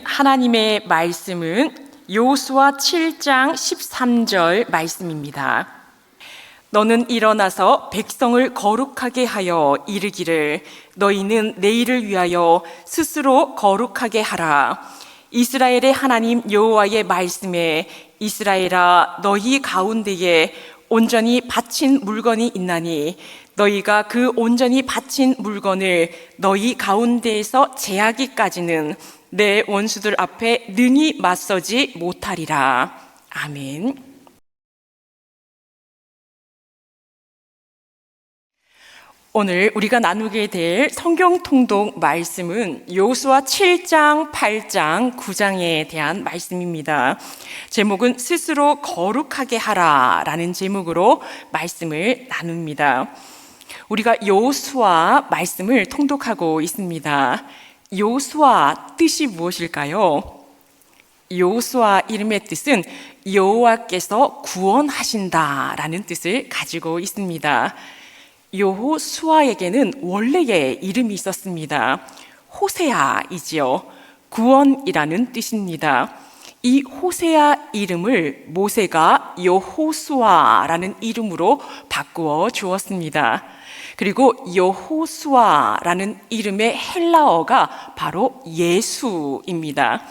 하나님의 말씀은 여호수아 7장 13절 말씀입니다. 너는 일어나서 백성을 거룩하게 하여 이르기를 너희는 내일을 위하여 스스로 거룩하게 하라. 이스라엘의 하나님 여호와의 말씀에 이스라엘아 너희 가운데에 온전히 바친 물건이 있나니 너희가 그 온전히 바친 물건을 너희 가운데에서 제하기까지는 내 원수들 앞에 능히 맞서지 못하리라. 아멘. 오늘 우리가 나누게 될 성경 통독 말씀은 여호수아 7장, 8장, 9장에 대한 말씀입니다. 제목은 스스로 거룩하게 하라라는 제목으로 말씀을 나눕니다. 우리가 여호수아 말씀을 통독하고 있습니다. 여호수아 뜻이 무엇일까요? 여호수아 이름의 뜻은 여호와께서 구원하신다라는 뜻을 가지고 있습니다. 여호수아에게는 원래의 이름이 있었습니다. 호세아이지요. 구원이라는 뜻입니다. 이 호세아 이름을 모세가 여호수아라는 이름으로 바꾸어 주었습니다. 그리고 여호수아라는 이름의 헬라어가 바로 예수입니다.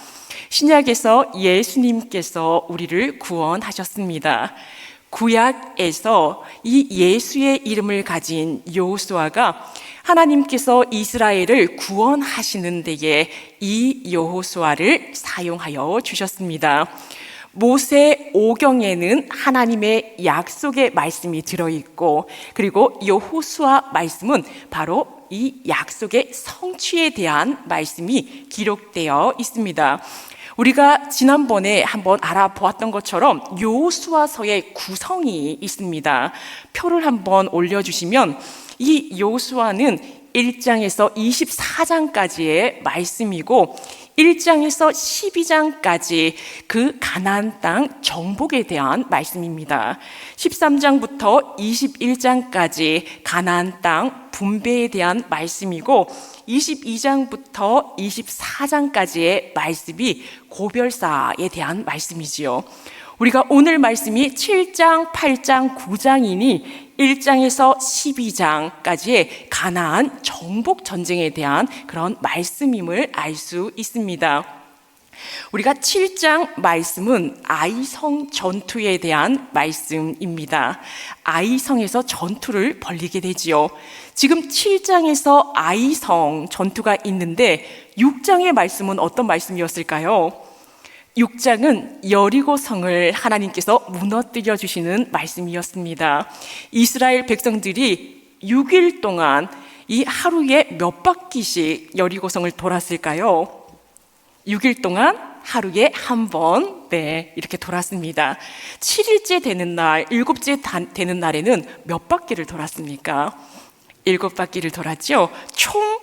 신약에서 예수님께서 우리를 구원하셨습니다. 구약에서 이 예수의 이름을 가진 여호수아가 하나님께서 이스라엘을 구원하시는 데에 이 여호수아를 사용하여 주셨습니다. 모세 오경에는 하나님의 약속의 말씀이 들어있고, 그리고 여호수아 말씀은 바로 이 약속의 성취에 대한 말씀이 기록되어 있습니다. 우리가 지난번에 한번 알아보았던 것처럼 여호수아서의 구성이 있습니다. 표를 한번 올려주시면 이 여호수아는 1장에서 24장까지의 말씀이고 1장에서 12장까지 그 가나안 땅 정복에 대한 말씀입니다. 13장부터 21장까지 가나안 땅 분배에 대한 말씀이고 22장부터 24장까지의 말씀이 고별사에 대한 말씀이지요. 우리가 오늘 말씀이 7장, 8장, 9장이니 1장에서 12장까지의 가나안 정복 전쟁에 대한 그런 말씀임을 알 수 있습니다. 우리가 7장 말씀은 아이성 전투에 대한 말씀입니다. 아이성에서 전투를 벌이게 되지요. 지금 7장에서 아이성 전투가 있는데 6장의 말씀은 어떤 말씀이었을까요? 6장은 여리고성을 하나님께서 무너뜨려 주시는 말씀이었습니다. 이스라엘 백성들이 6일 동안 이 하루에 몇 바퀴씩 여리고성을 돌았을까요? 6일 동안 하루에 한 번, 이렇게 돌았습니다. 7일째 되는 날, 7째 되는 날에는 몇 바퀴를 돌았습니까? 7바퀴를 돌았죠. 총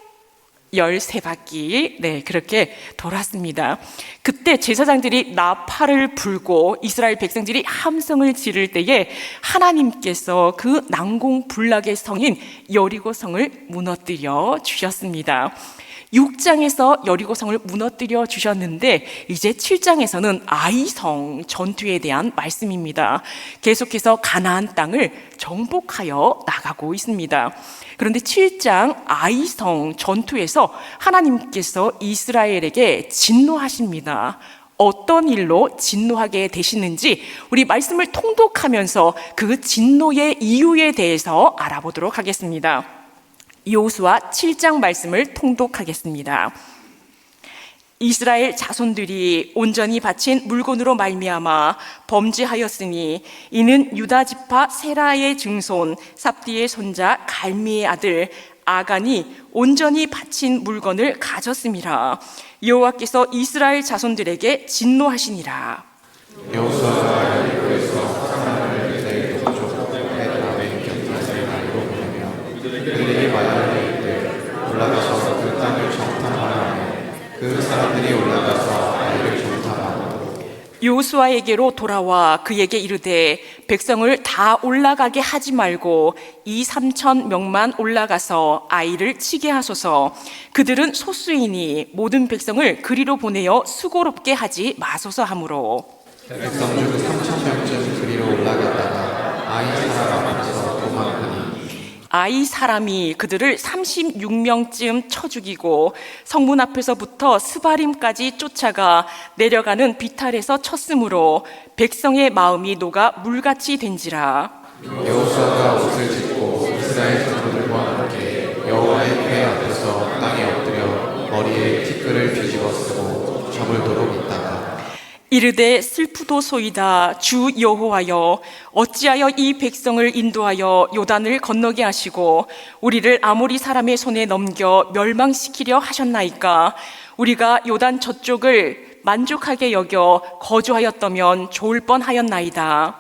13바퀴, 그렇게 돌았습니다. 그때 제사장들이 나팔을 불고 이스라엘 백성들이 함성을 지를 때에 하나님께서 그 난공불락의 성인 여리고성을 무너뜨려 주셨습니다. 6장에서 여리고성을 무너뜨려 주셨는데 이제 7장에서는 아이성 전투에 대한 말씀입니다. 계속해서 가나안 땅을 정복하여 나가고 있습니다. 그런데 7장 아이성 전투에서 하나님께서 이스라엘에게 진노하십니다. 어떤 일로 진노하게 되시는지 우리 말씀을 통독하면서 그 진노의 이유에 대해서 알아보도록 하겠습니다. 여호수아 7장 말씀을 통독하겠습니다. 이스라엘 자손들이 온전히 바친 물건으로 말미암아 범죄하였으니 이는 유다 지파 세라의 증손 삽디의 손자 갈미의 아들 아간이 온전히 바친 물건을 가졌음이라. 여호와께서 이스라엘 자손들에게 진노하시니라. 여호수아가 여리고에서 하나님을 이스라엘 동쪽 베드라벤 곁에 말로 보내며 그들에게 말하여 이르되 올라가서 그 땅을 정탐하라 하며 그 사람들이 올라가서 아이를 정탐하고 여호수아에게로 돌아와 그에게 이르되 백성을 다 올라가게 하지 말고 2-3천 명만 올라가서 아이를 치게 하소서. 그들은 소수이니 모든 백성을 그리로 보내어 수고롭게 하지 마소서 하므로. 백성 중 3천 명쯤 그리로 올라갔다가 아이 사람 앞에서 도망하니 아이 사람이 그들을 36명쯤 쳐 죽이고 성문 앞에서부터 스바림까지 쫓아가 내려가는 비탈에서 쳤으므로 백성의 마음이 녹아 물같이 된지라. 여호수아가 옷을 찢고 이스라엘 장로들과 함께 여호와의 궤 앞에서 땅에 엎드려 머리에 티끌을 뒤집어 쓰고 저물도록 있다가 이르되 슬프도소이다. 주 여호와여, 어찌하여 이 백성을 인도하여 요단을 건너게 하시고 우리를 아모리 사람의 손에 넘겨 멸망시키려 하셨나이까. 우리가 요단 저쪽을 만족하게 여겨 거주하였다면 좋을 뻔하였나이다.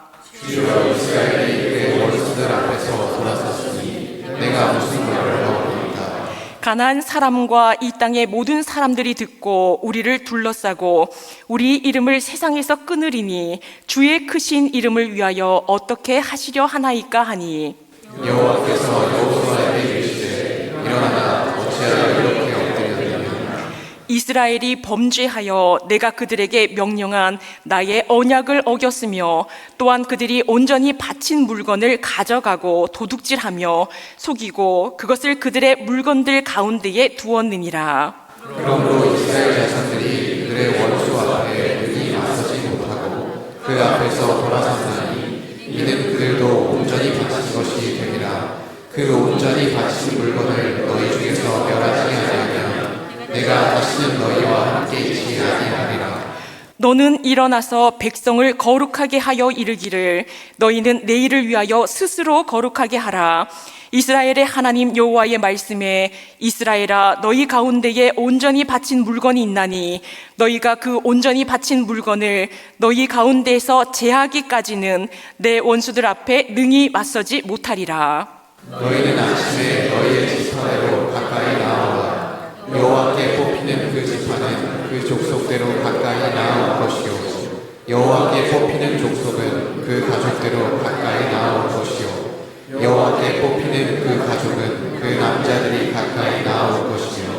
주여 이스라엘이 그의 원수들 앞에서 돌아섰으니 내가 무슨 말을 하오리까. 가나안 사람과 이 땅의 모든 사람들이 듣고 우리를 둘러싸고 우리 이름을 세상에서 끊으리니 주의 크신 이름을 위하여 어떻게 하시려 하나이까 하니 여호와께서 여호수아에게 이르시되 일어나라 어찌하여 이렇게 엎드렸느냐. 이스라엘이 범죄하여 내가 그들에게 명령한 나의 언약을 어겼으며 또한 그들이 온전히 바친 물건을 가져가고 도둑질하며 속이고 그것을 그들의 물건들 가운데에 두었느니라. 그러므로 이스라엘 자손들이 그들의 원수 앞에 능히 맞서지 못하고 그 앞에서 돌아섰나니 이는 그들도 온전히 바친 것이 되리라. 그 온전히 바친 물건을 너희 중에서 멸하지 아니하면 내가 다시는 너희와 함께 있지 아니하리라. 너는 일어나서 백성을 거룩하게 하여 이르기를 너희는 내일을 위하여 스스로 거룩하게 하라. 이스라엘의 하나님 여호와의 말씀에 이스라엘아 너희 가운데에 온전히 바친 물건이 있나니 너희가 그 온전히 바친 물건을 너희 가운데에서 제하기까지는 내 원수들 앞에 능히 맞서지 못하리라. 너희는 아침에 너희의 지파대로 가까이 나아와 여호와께 뽑히는 그 지파는 그 족속대로 가까이 나아올 것이요 여호와께 뽑히는 족속은 그 가족대로 가까이 나아올 것이요 여호와께 뽑히는 그 가족은 그 남자들이 가까이 나아올 것이요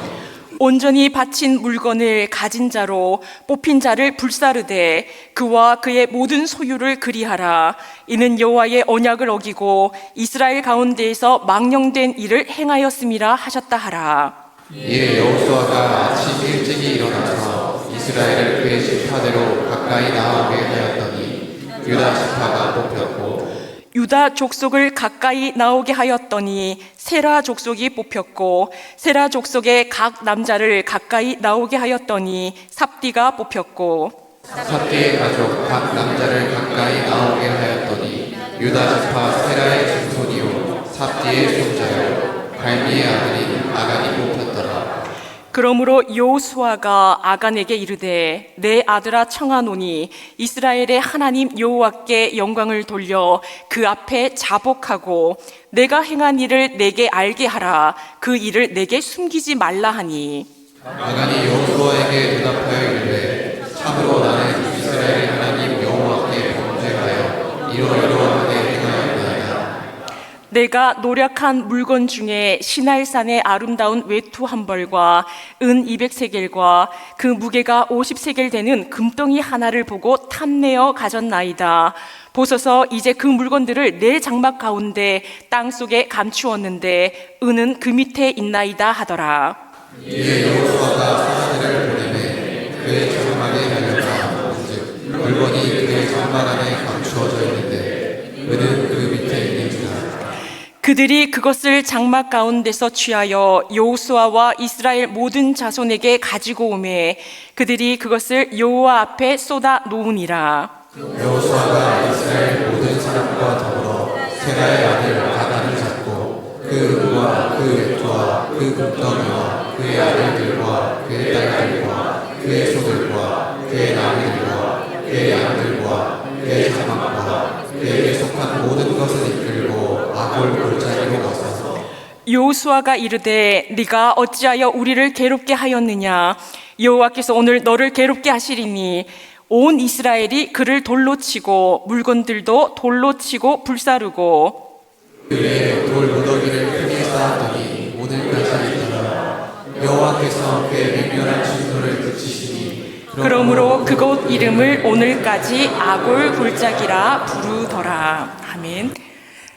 온전히 바친 물건을 가진 자로 뽑힌 자를 불사르되 그와 그의 모든 소유를 그리하라. 이는 여호와의 언약을 어기고 이스라엘 가운데에서 망령된 일을 행하였음이라 하셨다 하라. 이에 여호수아가 아침 일찍이 일어나서 이스라엘을 그의 지파대로 가까이 나오게 하였더니 유다 지파가 뽑혔고 유다 족속을 가까이 나오게 하였더니 세라 족속이 뽑혔고 세라 족속의 각 남자를 가까이 나오게 하였더니 삽디가 뽑혔고 삽디의 가족 각 남자를 가까이 나오게 하였더니 유다 지파 세라의 증손이요 삽디의 손자요 갈미의 아들인 아간이 뽑혔더라. 그러므로 여호수아가 아간에게 이르되 내 아들아 청하노니 이스라엘의 하나님 여호와께 영광을 돌려 그 앞에 자복하고 내가 행한 일을 내게 알게 하라. 그 일을 내게 숨기지 말라 하니 아간이 여호수아에게 대답하여 이르되 참으로 나는 이스라엘의 하나님 여호와께 범죄하여 이러이러하게 행하였나이다. 내가 노력한 물건 중에 시날산의 아름다운 외투 한 벌과 은 200세겔과 그 무게가 50세겔 되는 금덩이 하나를 보고 탐내어 가졌나이다. 보소서 이제 그 물건들을 내 장막 가운데 땅 속에 감추었는데 은은 그 밑에 있나이다 하더라. 이에 여호수아가 사람들을 보내매 그의 장막에 달려가 즉 물건이 그의 장막 안에 감추어져 있는데 은은 그 밑에 있는지라. 그들이 그것을 장막 가운데서 취하여 여호수아와 이스라엘 모든 자손에게 가지고 오매 그들이 그것을 여호와 앞에 쏟아 놓으니라. 여호수아가 이스라엘 모든 사람과 더불어 세라의 아들 아간을 잡고 그 은과 그 외투와 그 금덩이와 그의 아들들과 그의 딸들과 그의 소들과 그의 나귀들과 그의 양들과 그의 장막과 그에게 속한 모든 것을 이끌고 아골 골짜기로 가서 여호수아가 이르되 네가 어찌하여 우리를 괴롭게 하였느냐. 여호와께서 오늘 너를 괴롭게 하시리니 온 이스라엘이 그를 돌로 치고 물건들도 돌로 치고 불사르고 그의 돌 무더기를 크게 쌓았더니 오늘까지 있더라. 여호와께서 그의 맹렬한 진노를 그치시니 그러므로 그곳 이름을 오늘까지 아골 골짜기라 부르더라. 아멘.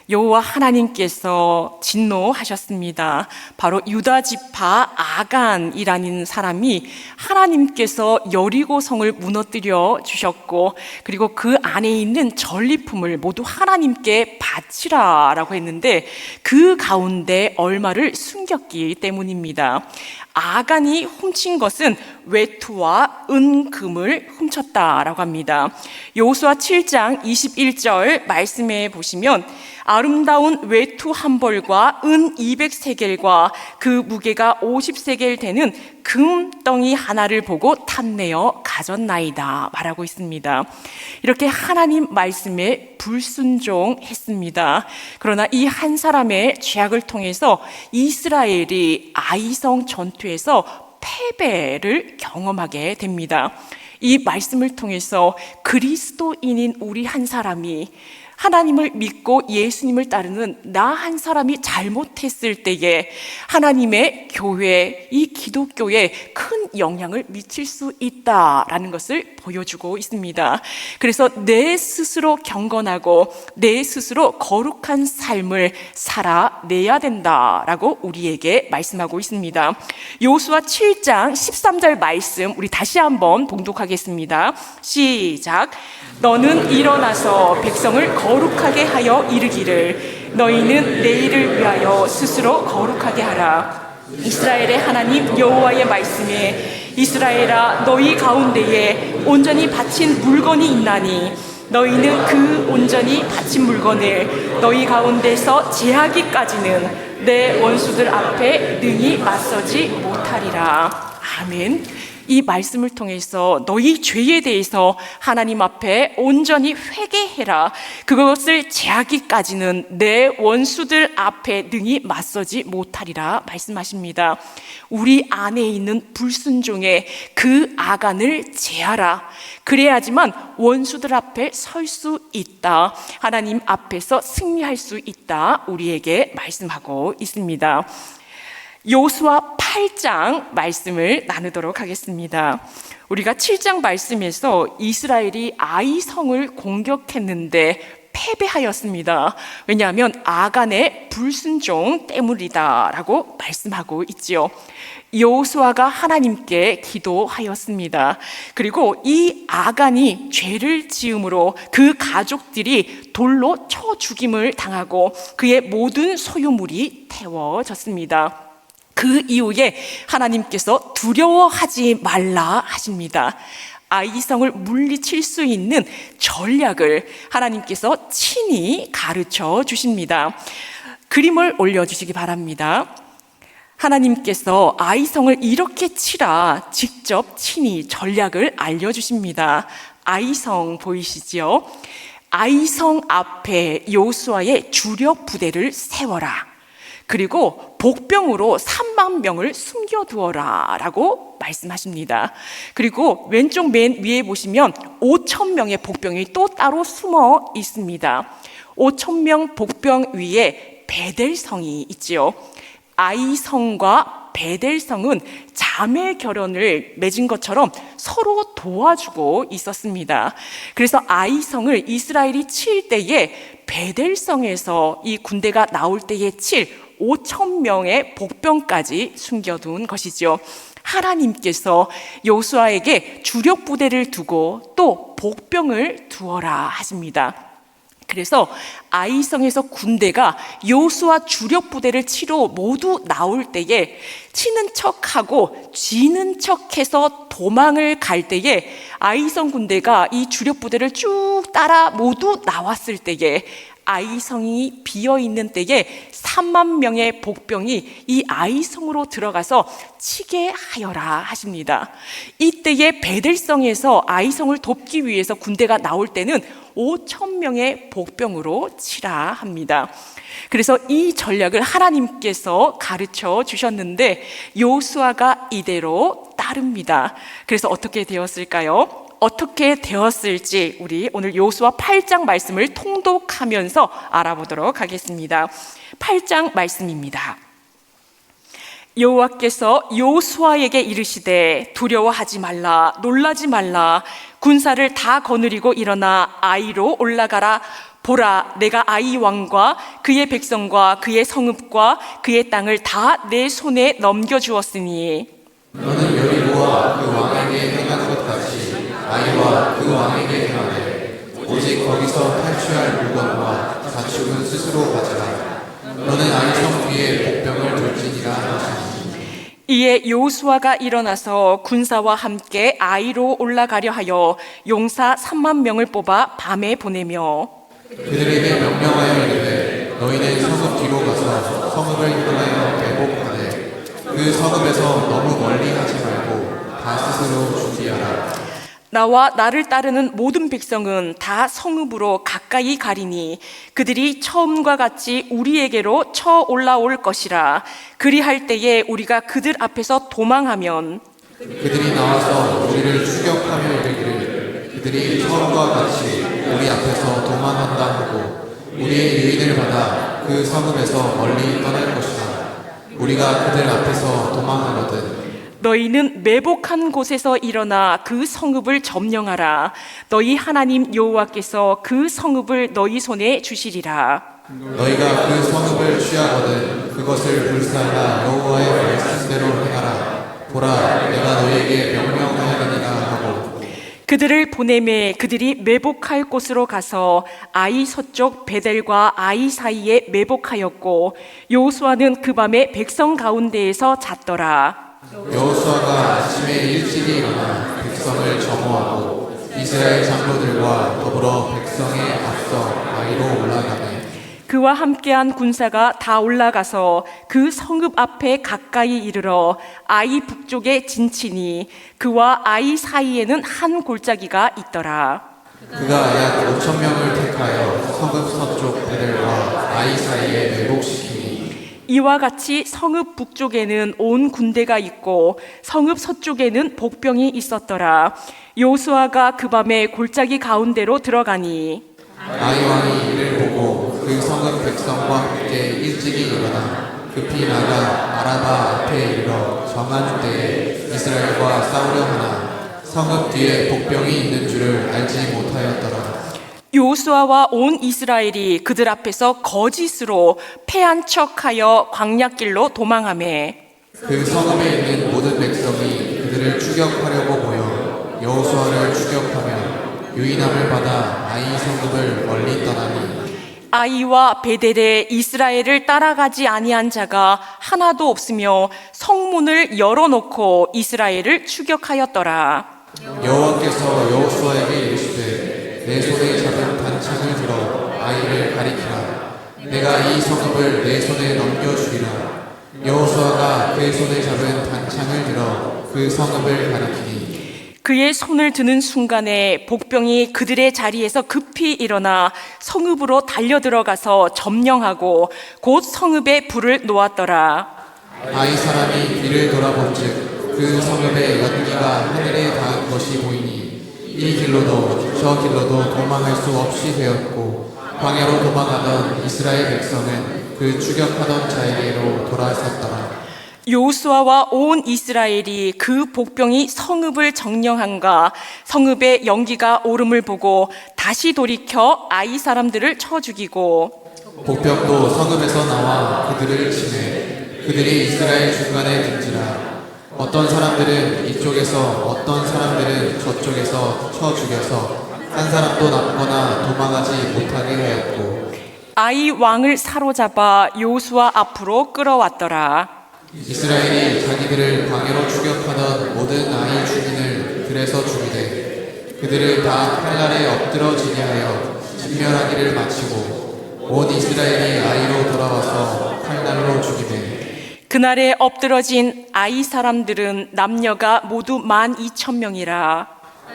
여호와 하나님께서 진노하셨습니다. 바로 유다 지파 아간이라는 사람이 하나님께서 여리고 성을 무너뜨려 주셨고, 그리고 그 안에 있는 전리품을 모두 하나님께 바치라라고 했는데 그 가운데 얼마를 숨겼기 때문입니다. 아간이 훔친 것은 외투와 은금을 훔쳤다라고 합니다. 여호수아 7장 21절 말씀에 보시면 아름다운 외투 한 벌과 은 200세겔과 그 무게가 50세겔 되는 금덩이 하나를 보고 탐내어 가졌나이다 말하고 있습니다. 이렇게 하나님 말씀에 불순종했습니다. 그러나 이 한 사람의 죄악을 통해서 이스라엘이 아이성 전투에서 패배를 경험하게 됩니다. 이 말씀을 통해서 그리스도인인 우리 한 사람이 하나님을 믿고 예수님을 따르는 나 한 사람이 잘못했을 때에 하나님의 교회, 이 기독교에 큰 영향을 미칠 수 있다라는 것을 보여주고 있습니다. 그래서 내 스스로 경건하고 내 스스로 거룩한 삶을 살아내야 된다라고 우리에게 말씀하고 있습니다. 여호수아 7장 13절 말씀 우리 다시 한번 봉독하겠습니다. 시작. 너는 일어나서 백성을 거룩하게 하여 이르기를 너희는 내일을 위하여 스스로 거룩하게 하라. 이스라엘의 하나님 여호와의 말씀에 이스라엘아 너희 가운데에 온전히 바친 물건이 있나니 너희는 그 온전히 바친 물건을 너희 가운데서 제하기까지는 내 원수들 앞에 능히 맞서지 못하리라. 아멘. 이 말씀을 통해서 너희 죄에 대해서 하나님 앞에 온전히 회개해라. 그것을 제하기까지는 내 원수들 앞에 능히 맞서지 못하리라 말씀하십니다. 우리 안에 있는 불순종의 그 아간을 제하라. 그래야지만 원수들 앞에 설 수 있다. 하나님 앞에서 승리할 수 있다. 우리에게 말씀하고 있습니다. 여호수아 8장 말씀을 나누도록 하겠습니다. 우리가 7장 말씀에서 이스라엘이 아이성을 공격했는데 패배하였습니다. 왜냐하면 아간의 불순종 때문이다라고 말씀하고 있지요. 여호수아가 하나님께 기도하였습니다. 그리고 이 아간이 죄를 지음으로 그 가족들이 돌로 쳐 죽임을 당하고 그의 모든 소유물이 태워졌습니다. 그 이후에 하나님께서 두려워하지 말라 하십니다. 아이성을 물리칠 수 있는 전략을 하나님께서 친히 가르쳐 주십니다. 그림을 올려주시기 바랍니다. 하나님께서 아이성을 이렇게 치라 직접 친히 전략을 알려주십니다. 아이성 보이시지요? 아이성 앞에 여호수아의 주력 부대를 세워라. 그리고 복병으로 3만 명을 숨겨두어라 라고 말씀하십니다. 그리고 왼쪽 맨 위에 보시면 5천 명의 복병이 또 따로 숨어 있습니다. 5천 명 복병 위에 베델성이 있지요. 아이성과 베델성은 자매 결혼을 맺은 것처럼 서로 도와주고 있었습니다. 그래서 아이성을 이스라엘이 칠 때에 베델성에서 이 군대가 나올 때에 칠 5천 명의 복병까지 숨겨둔 것이죠. 하나님께서 여호수아에게 주력 부대를 두고 또 복병을 두어라 하십니다. 그래서 아이성에서 군대가 여호수아 주력 부대를 치러 모두 나올 때에 치는 척하고 쥐는 척해서 도망을 갈 때에 아이성 군대가 이 주력 부대를 쭉 따라 모두 나왔을 때에 아이성이 비어있는 때에 3만 명의 복병이 이 아이성으로 들어가서 치게 하여라 하십니다. 이때에 베델성에서 아이성을 돕기 위해서 군대가 나올 때는 5천 명의 복병으로 치라 합니다. 그래서 이 전략을 하나님께서 가르쳐 주셨는데 여호수아가 이대로 따릅니다. 그래서 어떻게 되었을까요? 어떻게 되었을지 우리 오늘 여호수아 8장 말씀을 통독하면서 알아보도록 하겠습니다. 8장 말씀입니다. 여호와께서 여호수아에게 이르시되 두려워하지 말라, 놀라지 말라. 군사를 다 거느리고 일어나 아이로 올라가라. 보라, 내가 아이 왕과 그의 백성과 그의 성읍과 그의 땅을 다 내 손에 넘겨주었으니 너는 여리고와 그 왕에게 행한 것 같이 아이와 그 왕에게 행하되 오직 거기서 탈취할 물건과 가축은 스스로 가져라. 너는 아이 성 위에 복병을 돌지니라 하시니 이에 여호수아가 일어나서 군사와 함께 아이로 올라가려 하여 용사 3만 명을 뽑아 밤에 보내며 그들에게 명령하여 이르되 너희는 성읍 뒤로 가서 성읍을 향하여 대복하되 그 성읍에서 너무 멀리 하지 말고 다 스스로 준비하라. 나와 나를 따르는 모든 백성은 다 성읍으로 가까이 가리니 그들이 처음과 같이 우리에게로 쳐 올라올 것이라. 그리할 때에 우리가 그들 앞에서 도망하면 그들이 나와서 우리를 추격하며 이르기를 그들이 처음과 같이 우리 앞에서 도망한다 하고 우리의 유인을 받아 그 성읍에서 멀리 떠날 것이다. 우리가 그들 앞에서 도망하거든 너희는 매복한 곳에서 일어나 그 성읍을 점령하라. 너희 하나님 여호와께서 그 성읍을 너희 손에 주시리라. 너희가 그 성읍을 취하거든 그것을 불살라 여호와의 말씀대로 행하라. 보라, 내가 너희에게 명령하였느니라 하고 그들을 보내매 그들이 매복할 곳으로 가서 아이 서쪽 베델과 아이 사이에 매복하였고 여호수아는 그 밤에 백성 가운데에서 잤더라. 여호수아가 아침에 일찍이 일어나 백성을 점호하고 이스라엘 장로들과 더불어 백성에 앞서 아이로 올라가매 그와 함께한 군사가 다 올라가서 그 성읍 앞에 가까이 이르러 아이 북쪽에 진치니 그와 아이 사이에는 한 골짜기가 있더라. 그가 약 5천 명을 택하여 성읍 서쪽 베델과 아이 사이에 매복시키니 이와 같이 성읍 북쪽에는 온 군대가 있고 성읍 서쪽에는 복병이 있었더라. 여호수아가 그 밤에 골짜기 가운데로 들어가니 아이 왕이 이를 보고 그 성읍 백성과 함께 일찍이 일어나 급히 나가 아라바 앞에 이르러 정한 때에 이스라엘과 싸우려 하나 성읍 뒤에 복병이 있는 줄을 알지 못하였더라. 여호수아와 온 이스라엘이 그들 앞에서 거짓으로 패한 척하여 광야길로 도망하매 그 성읍에 있는 모든 백성이 그들을 추격하려고 모여 여호수아를 추격하며 유인함을 받아 아이 성읍을 멀리 떠나니 아이와 베델에 이스라엘을 따라가지 아니한 자가 하나도 없으며 성문을 열어놓고 이스라엘을 추격하였더라. 여호와께서 여호수아에게 이르시되 내 손에 잡은 단창을 들어 아이를 가리키라. 내가 이 성읍을 내 손에 넘겨주리라. 여호수아가 그의 손에 잡은 단창을 들어 그 성읍을 가리키니 그의 손을 드는 순간에 복병이 그들의 자리에서 급히 일어나 성읍으로 달려들어가서 점령하고 곧 성읍에 불을 놓았더라. 아이 사람이 뒤를 돌아본즉 그 성읍의 연기가 하늘에 닿은 것이 보이니 이 길로도 저 길로도 도망할 수 없이 되었고 광야로 도망하던 이스라엘 백성은 그 추격하던 자에게로 돌아섰더라. 여호수아와 온 이스라엘이 그 복병이 성읍을 점령한가 성읍의 연기가 오름을 보고 다시 돌이켜 아이 사람들을 쳐 죽이고 복병도 성읍에서 나와 그들을 치매 그들이 이스라엘 중간에 든지라. 어떤 사람들은 이쪽에서 어떤 사람들은 저쪽에서 쳐 죽여서 한 사람도 남거나 도망하지 못하게 하였고 아이 왕을 사로잡아 여호수아 앞으로 끌어왔더라. 이스라엘이 자기들을 광야로 추격하던 모든 아이 주민을 들에서 죽이되 그들을 다 칼날에 엎드러지게 하여 진멸하기를 마치고 온 이스라엘이 아이로 돌아와서 칼날로 죽이되 그날에 엎드러진 아이 사람들은 남녀가 모두 12,000명이라.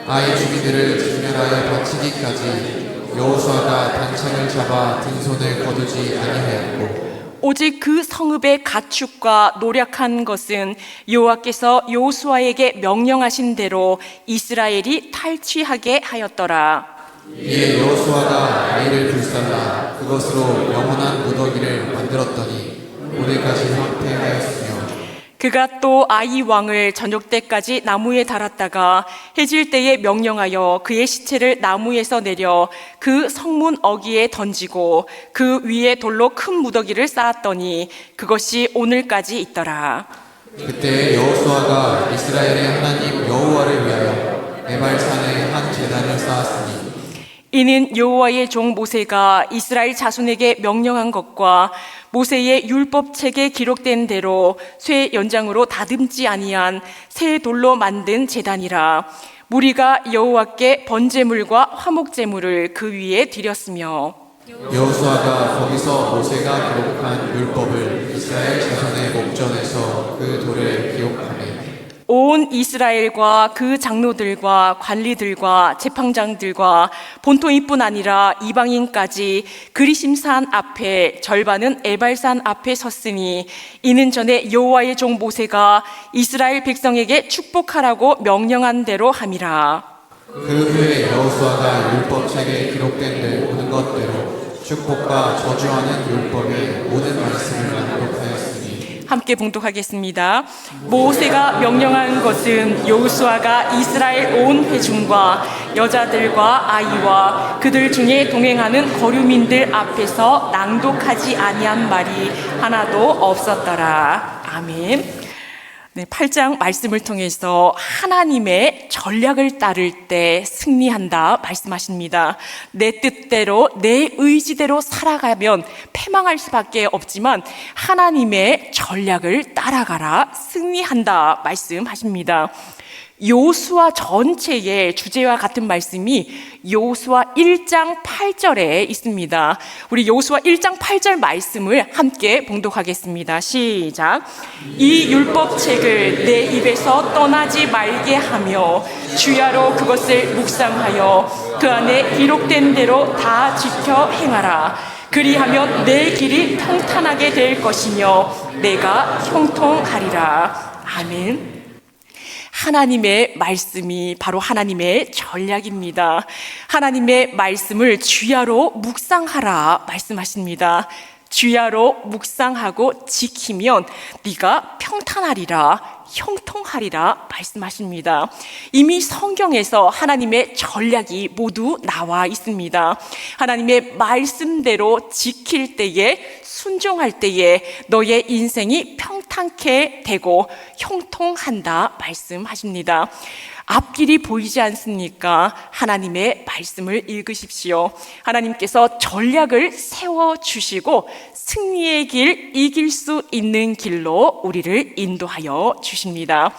아이 주민들을 진멸하여 바치기까지 여호수아가 단창을 잡아 등손을 거두지 아니하였고 오직 그 성읍의 가축과 노력한 것은 여호와께서 여호수아에게 명령하신 대로 이스라엘이 탈취하게 하였더라. 이에 여호수아가 아이를 불살라 그것으로 영원한 무더기를 만들었더니 오늘까지 황폐하였으며 그가 또 아이 왕을 저녁 때까지 나무에 달았다가 해질 때에 명령하여 그의 시체를 나무에서 내려 그 성문 어귀에 던지고 그 위에 돌로 큰 무더기를 쌓았더니 그것이 오늘까지 있더라. 그때 여호수아가 이스라엘의 하나님 여호와를 위하여 에발산에 한 제단을 쌓았으니 이는 여호와의 종 모세가 이스라엘 자손에게 명령한 것과 모세의 율법책에 기록된 대로 쇠 연장으로 다듬지 아니한 새 돌로 만든 제단이라. 무리가 여호와께 번제물과 화목제물을 그 위에 드렸으며 여호수아가 거기서 모세가 기록한 율법을 이스라엘 자손의 목전에서 그 돌을 기록하며 온 이스라엘과 그 장로들과 관리들과 재판장들과 본토인뿐 아니라 이방인까지 그리심산 앞에 절반은 에발산 앞에 섰으니 이는 전에 여호와의 종 모세가 이스라엘 백성에게 축복하라고 명령한 대로 함이라. 그 후에 여호수아가 율법책에 기록된 모든 것대로 축복과 저주하는 율법의 모든 말씀을 낭독하였으니 함께 봉독하겠습니다. 모세가 명령한 것은 여호수아가 이스라엘 온 회중과 여자들과 아이와 그들 중에 동행하는 거류민들 앞에서 낭독하지 아니한 말이 하나도 없었더라. 아멘. 네, 8장 말씀을 통해서 하나님의 전략을 따를 때 승리한다 말씀하십니다. 내 뜻대로 내 의지대로 살아가면 패망할 수밖에 없지만 하나님의 전략을 따라가라 승리한다 말씀하십니다. 여호수아 전체의 주제와 같은 말씀이 여호수아 1장 8절에 있습니다. 우리 여호수아 1장 8절 말씀을 함께 봉독하겠습니다. 시작. 이 율법책을 내 입에서 떠나지 말게 하며 주야로 그것을 묵상하여 그 안에 기록된 대로 다 지켜 행하라. 그리하면 내 길이 평탄하게 될 것이며 내가 형통하리라. 아멘. 하나님의 말씀이 바로 하나님의 전략입니다. 하나님의 말씀을 주야로 묵상하라 말씀하십니다. 주야로 묵상하고 지키면 네가 평탄하리라, 형통하리라 말씀하십니다. 이미 성경에서 하나님의 전략이 모두 나와 있습니다. 하나님의 말씀대로 지킬 때에, 순종할 때에 너의 인생이 평탄케 되고 형통한다 말씀하십니다. 앞길이 보이지 않습니까? 하나님의 말씀을 읽으십시오. 하나님께서 전략을 세워주시고 승리의 길, 이길 수 있는 길로 우리를 인도하여 주십니다.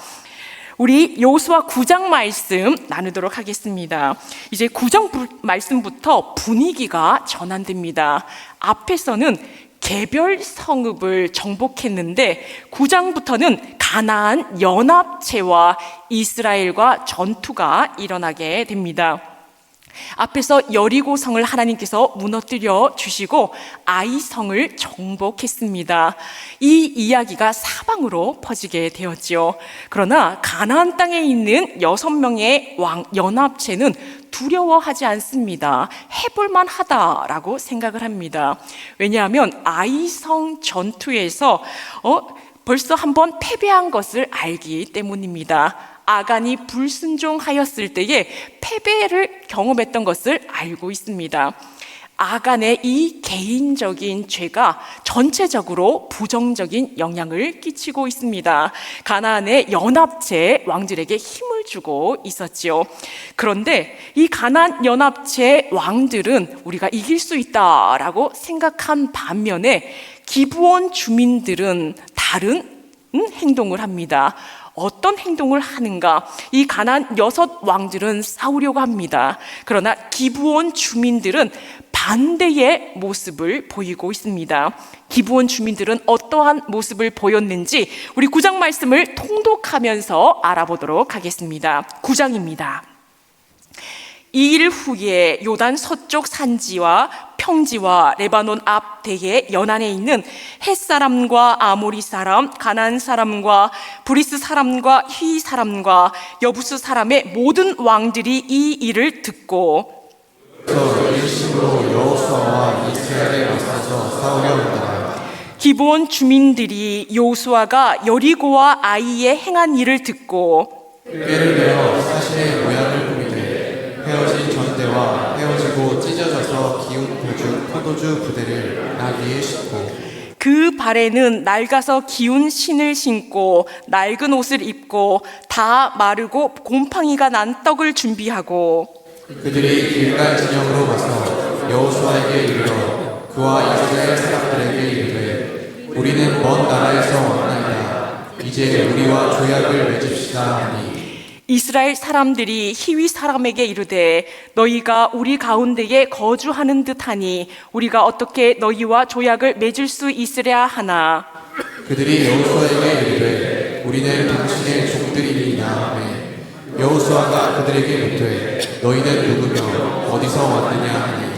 우리 여호수아 9장 말씀 나누도록 하겠습니다. 이제 9장 말씀부터 분위기가 전환됩니다. 앞에서는 개별 성읍을 정복했는데 9장부터는 가나안 연합체와 이스라엘과 전투가 일어나게 됩니다. 앞에서 여리고성을 하나님께서 무너뜨려 주시고 아이성을 정복했습니다. 이 이야기가 사방으로 퍼지게 되었지요. 그러나 가나안 땅에 있는 6명의 왕 연합체는 두려워하지 않습니다. 해볼만 하다라고 생각을 합니다. 왜냐하면 아이성 전투에서 벌써 한번 패배한 것을 알기 때문입니다. 아간이 불순종하였을 때에 패배를 경험했던 것을 알고 있습니다. 아간의 이 개인적인 죄가 전체적으로 부정적인 영향을 끼치고 있습니다. 가나안의 연합체 왕들에게 힘을 주고 있었지요. 그런데 이 가나안 연합체 왕들은 우리가 이길 수 있다라고 생각한 반면에 기브온 주민들은 다른 행동을 합니다. 어떤 행동을 하는가? 이 가나안 6 왕들은 싸우려고 합니다. 그러나 기브온 주민들은 반대의 모습을 보이고 있습니다. 기브온 주민들은 어떠한 모습을 보였는지 우리 9장 말씀을 통독하면서 알아보도록 하겠습니다. 9장입니다. 2일 후에 요단 서쪽 산지와 평지와 레바논 앞대의 연안에 있는 헷 사람과 아모리 사람, 가나안 사람과 브리스 사람과 휘 사람과 여부스 사람의 모든 왕들이 이 일을 듣고 그래서 일심으로 여호수아와 이스라엘에 맞서서 싸우려 한다. 기브온 주민들이 여호수아가 여리고와 아이에 행한 일을 듣고 꾀를 내어 사신의 모양을 보이되 헤어진 전대와 헤어지고 찢어져서 기운 포도주 부대를 나귀에 싣고 그 발에는 낡아서 기운 신을 신고 낡은 옷을 입고 다 마르고 곰팡이가 난 떡을 준비하고 그들이 길갈 진영으로 가서 여호수아에게 이르러 그와 이스라엘 사람들에게 이르되 우리는 먼 나라에서 왔나이다. 이제 우리와 조약을 맺읍시다 하니 이스라엘 사람들이 히위 사람에게 이르되 너희가 우리 가운데에 거주하는 듯하니 우리가 어떻게 너희와 조약을 맺을 수 있으랴 하나 그들이 여호수아에게 이르되 우리는 당신의 종들이니이다 하매 여호수아가 그들에게 묻되 너희는 누구며 어디서 왔느냐 하니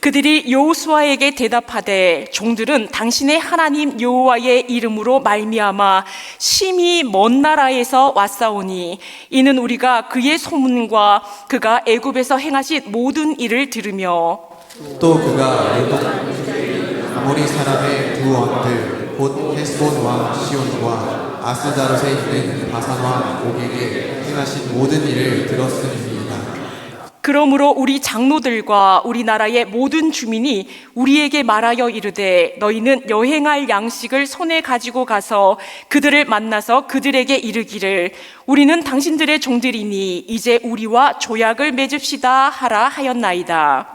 그들이 여호수아에게 대답하되 종들은 당신의 하나님 여호와의 이름으로 말미암아 심히 먼 나라에서 왔사오니 이는 우리가 그의 소문과 그가 애굽에서 행하신 모든 일을 들으며 또 그가 아모리 사람의 두 왕들 곧 헤스본 왕 시온과 아스다롯에 있는 바산 왕 옥에게 행하신 모든 일을 들었음이니이다. 그러므로 우리 장로들과 우리나라의 모든 주민이 우리에게 말하여 이르되 너희는 여행할 양식을 손에 가지고 가서 그들을 만나서 그들에게 이르기를 우리는 당신들의 종들이니 이제 우리와 조약을 맺읍시다 하라 하였나이다.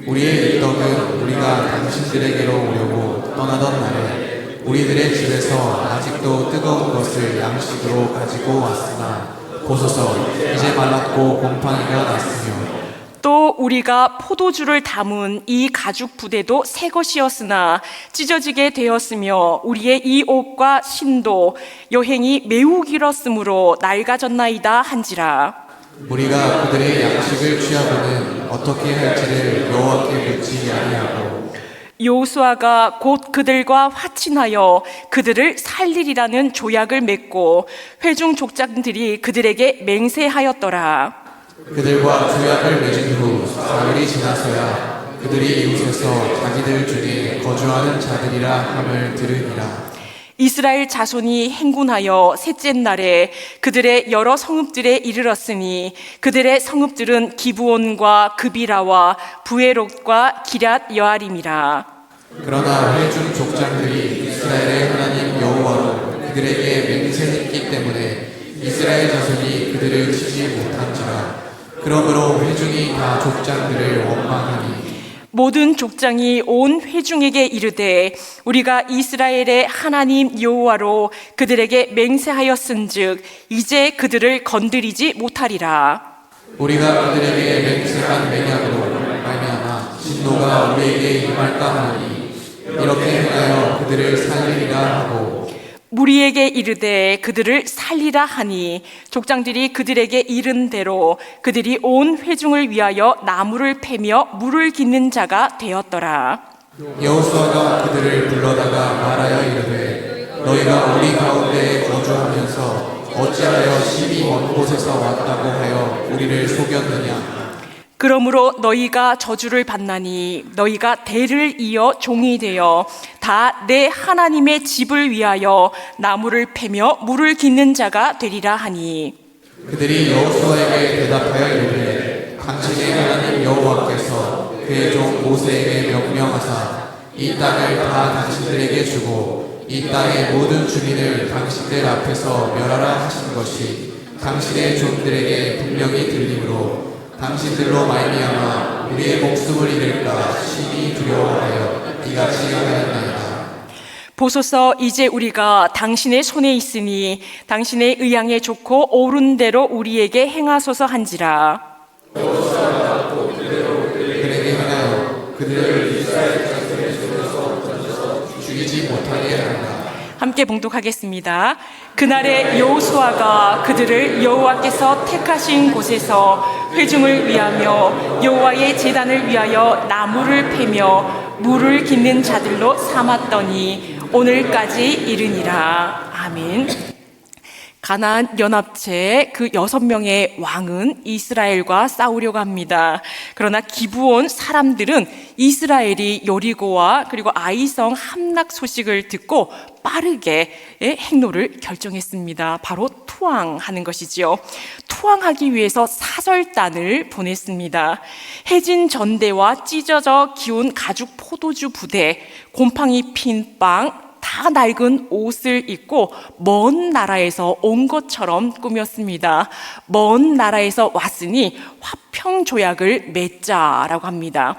우리의 떡은 우리가 당신들에게로 오려고 떠나던 날에 우리들의 집에서 아직도 뜨거운 것을 양식으로 가지고 왔으나 보소서 이제 말랐고 곰팡이가 났으며 또 우리가 포도주를 담은 이 가죽 부대도 새 것이었으나 찢어지게 되었으며 우리의 이 옷과 신도 여행이 매우 길었으므로 낡아졌나이다 한지라. 우리가 그들의 양식을 취하고는 어떻게 할지를 여호와께 묻지 아니하고 여호수아가 곧 그들과 화친하여 그들을 살리리라는 조약을 맺고 회중 족장들이 그들에게 맹세하였더라. 그들과 조약을 맺은 후 사흘이 지나서야 그들이 이웃에서 자기들 중에 거주하는 자들이라 함을 들으니라. 이스라엘 자손이 행군하여 셋째 날에 그들의 여러 성읍들에 이르렀으니 그들의 성읍들은 기브온과 그비라와 부에롯과 기럇 여아림이라. 그러나 회중 족장들이 이스라엘의 하나님 여호와로 그들에게 맹세했기 때문에 이스라엘 자손이 그들을 치지 못한지라. 그러므로 회중이 다 족장들을 원망하니 모든 족장이 온 회중에게 이르되 우리가 이스라엘의 하나님 여호와로 그들에게 맹세하였은즉 이제 그들을 건드리지 못하리라. 우리가 그들에게 맹세한 맹약으로 말미암아 진노가 우리에게 임할까 하니 이렇게 행하여 그들을 살리리라 하고 무리에게 이르되 그들을 살리라 하니 족장들이 그들에게 이른 대로 그들이 온 회중을 위하여 나무를 패며 물을 깃는 자가 되었더라. 여호수아가 그들을 불러다가 말하여 이르되 너희가 우리 가운데에 거주하면서 어찌하여 심히 먼 곳에서 왔다고 하여 우리를 속였느냐. 그러므로 너희가 저주를 받나니 너희가 대를 이어 종이 되어 다 내 하나님의 집을 위하여 나무를 패며 물을 깃는 자가 되리라 하니 그들이 여호수아에게 대답하여 이르되 당신의 하나님 여호와께서 그의 종 모세에게 명령하사 이 땅을 다 당신들에게 주고 이 땅의 모든 주민을 당신들 앞에서 멸하라 하신 것이 당신의 종들에게 분명히 들리므로 당신들로 말미암아 우리의 목숨을 잃을까 심히 두려워하여 이같이 하였나이다. 보소서 이제 우리가 당신의 손에 있으니 당신의 의향에 좋고 옳은 대로 우리에게 행하소서 한지라. 그들에게 행하여 그들을 이스라엘 자손의 손에서 던져서 죽이지 못하게 하라. 함께 봉독하겠습니다. 그날에 여호수아가 그들을 여호와께서 택하신 곳에서 회중을 위하며 여호와의 제단을 위하여 나무를 패며 물을 깃는 자들로 삼았더니 오늘까지 이르니라. 아멘. 가나안 연합체 그 6명의 왕은 이스라엘과 싸우려고 합니다. 그러나 기브온 사람들은 이스라엘이 여리고와 그리고 아이성 함락 소식을 듣고 빠르게 행로를 결정했습니다. 바로 투항하는 것이지요. 투항하기 위해서 사절단을 보냈습니다. 해진 전대와 찢어져 기운 가죽 포도주 부대, 곰팡이 핀 빵, 다 낡은 옷을 입고 먼 나라에서 온 것처럼 꾸몄습니다. 먼 나라에서 왔으니 화평조약을 맺자라고 합니다.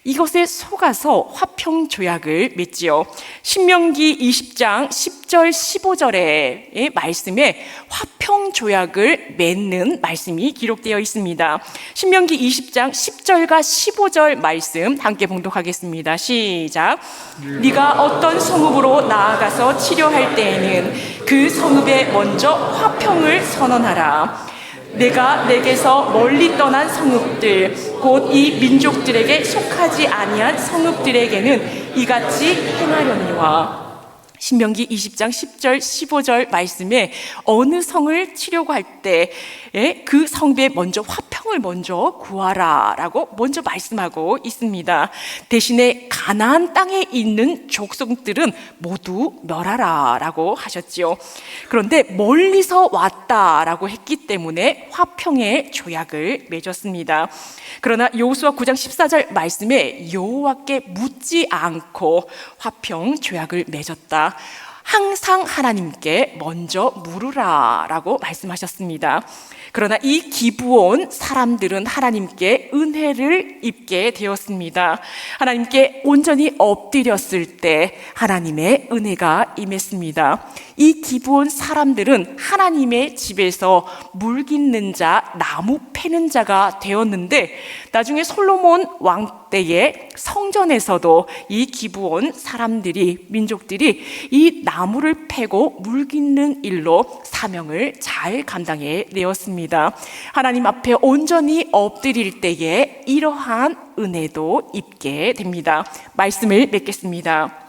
이것에 속아서 화평조약을 맺지요. 신명기 20장 10절 15절의 말씀에 화평조약을 맺는 말씀이 기록되어 있습니다. 신명기 20장 10절과 15절 말씀 함께 봉독하겠습니다. 시작. 네가 어떤 성읍으로 나아가서 치료할 때에는 그 성읍에 먼저 화평을 선언하라. 내가 내게서 멀리 떠난 성읍들 곧 이 민족들에게 속하지 아니한 성읍들에게는 이같이 행하려니와. 신명기 20장 10절 15절 말씀에 어느 성을 치려고 할 때 그 성읍에 먼저 화평을 먼저 구하라 라고 먼저 말씀하고 있습니다. 대신에 가나안 땅에 있는 족속들은 모두 멸하라 라고 하셨지요. 그런데 멀리서 왔다라고 했기 때문에 화평의 조약을 맺었습니다. 그러나 여호수아 9장 14절 말씀에 여호와께 묻지 않고 화평 조약을 맺었다. 항상 하나님께 먼저 물으라 라고 말씀하셨습니다. 그러나 이 기브온 사람들은 하나님께 은혜를 입게 되었습니다. 하나님께 온전히 엎드렸을 때 하나님의 은혜가 임했습니다. 이 기브온 사람들은 하나님의 집에서 물 깃는 자, 나무 패는 자가 되었는데 나중에 솔로몬 왕 때에 성전에서도 이 기브온 사람들이, 민족들이 이 나무를 패고 물 깃는 일로 사명을 잘 감당해 내었습니다. 하나님 앞에 온전히 엎드릴 때에 이러한 은혜도 입게 됩니다. 말씀을 맺겠습니다.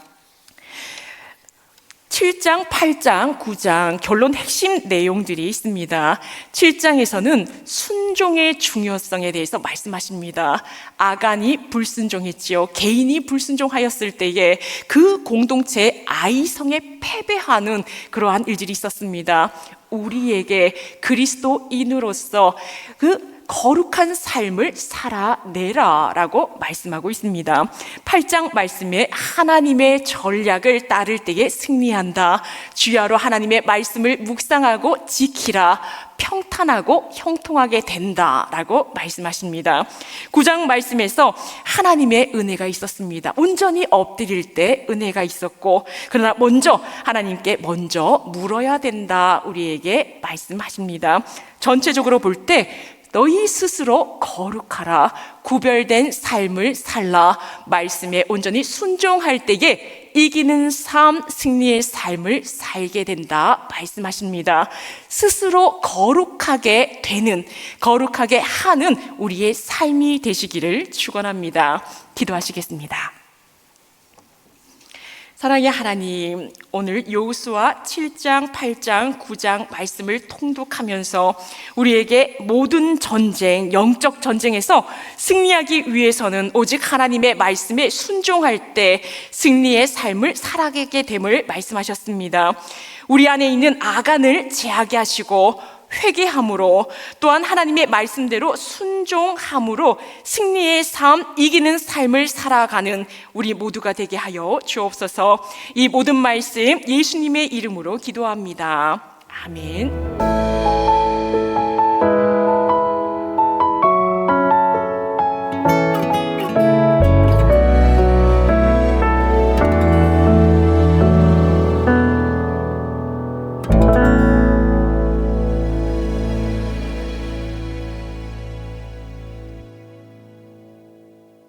7장, 8장, 9장 결론 핵심 내용들이 있습니다. 7장에서는 순종의 중요성에 대해서 말씀하십니다. 아간이 불순종했지요. 개인이 불순종하였을 때에 그 공동체 아이성에 패배하는 그러한 일들이 있었습니다. 우리에게 그리스도인으로서 그 거룩한 삶을 살아내라 라고 말씀하고 있습니다. 8장 말씀에 하나님의 전략을 따를 때에 승리한다. 주야로 하나님의 말씀을 묵상하고 지키라. 평탄하고 형통하게 된다 라고 말씀하십니다. 9장 말씀에서 하나님의 은혜가 있었습니다. 온전히 엎드릴 때 은혜가 있었고, 그러나 먼저 하나님께 먼저 물어야 된다 우리에게 말씀하십니다. 전체적으로 볼 때 너희 스스로 거룩하라. 구별된 삶을 살라. 말씀에 온전히 순종할 때에 이기는 삶, 승리의 삶을 살게 된다 말씀하십니다. 스스로 거룩하게 되는, 거룩하게 하는 우리의 삶이 되시기를 축원합니다. 기도하시겠습니다. 사랑의 하나님, 오늘 여호수아 7장, 8장, 9장 말씀을 통독하면서 우리에게 모든 전쟁, 영적 전쟁에서 승리하기 위해서는 오직 하나님의 말씀에 순종할 때 승리의 삶을 살아가게 됨을 말씀하셨습니다. 우리 안에 있는 아간을 제하게 하시고 회개함으로, 또한 하나님의 말씀대로 순종함으로 승리의 삶, 이기는 삶을 살아가는 우리 모두가 되게 하여 주옵소서. 이 모든 말씀 예수님의 이름으로 기도합니다. 아멘.